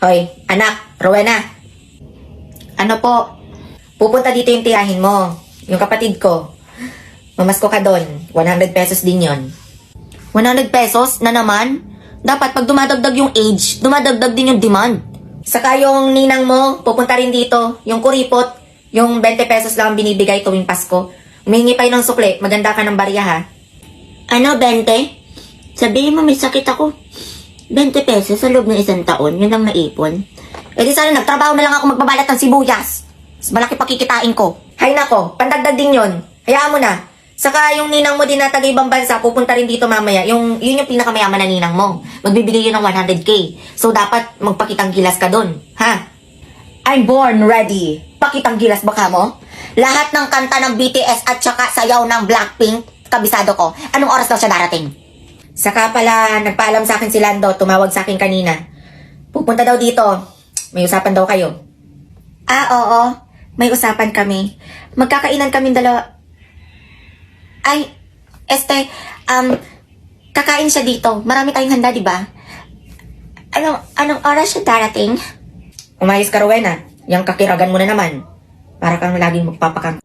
Hoy, anak, Rowena. Ano po? Pupunta dito yung tirahin mo. Yung kapatid ko. Mamasko ka doon. 100 pesos din yon. 100 pesos na naman? Dapat pag dumadagdag yung age, dumadagdag din yung demand. Saka yung ninang mo, pupunta rin dito. Yung kuripot, yung 20 pesos lang ang binibigay tuwing Pasko. Humingi pa yun ng sukle. Maganda ka ng barya, ha? Ano, 20? Sabihin mo may sakit ako. 20 pesos sa loob ng isang taon, yun lang naipon. Eh di sana nagtrabaho na lang ako magbabalat ng sibuyas. Mas malaki pakikitain ko. Hay nako, pandagdag din yun. Hayaan mo na. Saka yung ninang mo din na taga ibang bansa, pupunta rin dito mamaya. Yun yung pinakamayaman na ninang mo. Magbibigay yun ng 100k. So dapat magpakitang gilas ka dun. Ha? I'm born ready. Pakitang gilas baka mo? Lahat ng kanta ng BTS at saka sayaw ng Blackpink, kabisado ko. Anong oras daw siya darating? Saka pala, nagpaalam sa akin si Lando, tumawag sa akin kanina. Pupunta daw dito. May usapan daw kayo. Ah, oo. May usapan kami. Magkakainan kami dalawa. Ay, kakain siya dito. Marami tayong handa, di ba? Anong oras siya darating? Umayos ka, Rowena. Yang kakiragan mo na naman. Para kang laging magpapakang.